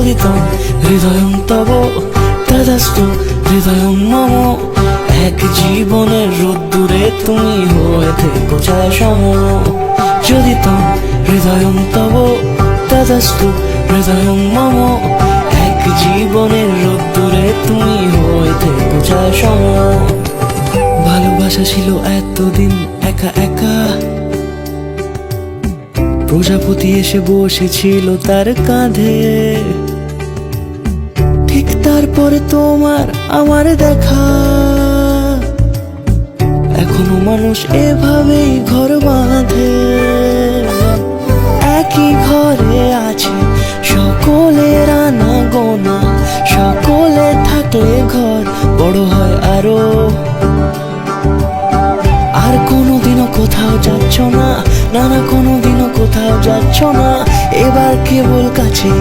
চোদিতং হৃদয়ং তব তদাস্তু হৃদয়ং মম। এক জীবনের রোদ্দুরে তুমি হয়ে থেকো ছায়া সম। চোদিতং হৃদয়ং তব তদাস্তু হৃদয়ং মম। এক জীবনের রোদ্দুরে তুমি হয়ে থেকো ছায়া সম। ভালোবাসা ছিল এতদিন একা একা, প্রজাপতি এসে বসেছিল তার কাঁধে। ঠিক তারপরে তোমার আমার দেখা, এখনো মানুষ এভাবেই ঘর বাঁধে। একই ঘরে আছে সকলের আনা গোনা, সকলে থাকলে ঘর বড় হয় আরো। আর কোনোদিনও কোথাও যাচ্ছ না, না না কোনোদিনও কোথাও যাচ্ছ না, এবার কেবল কাছে।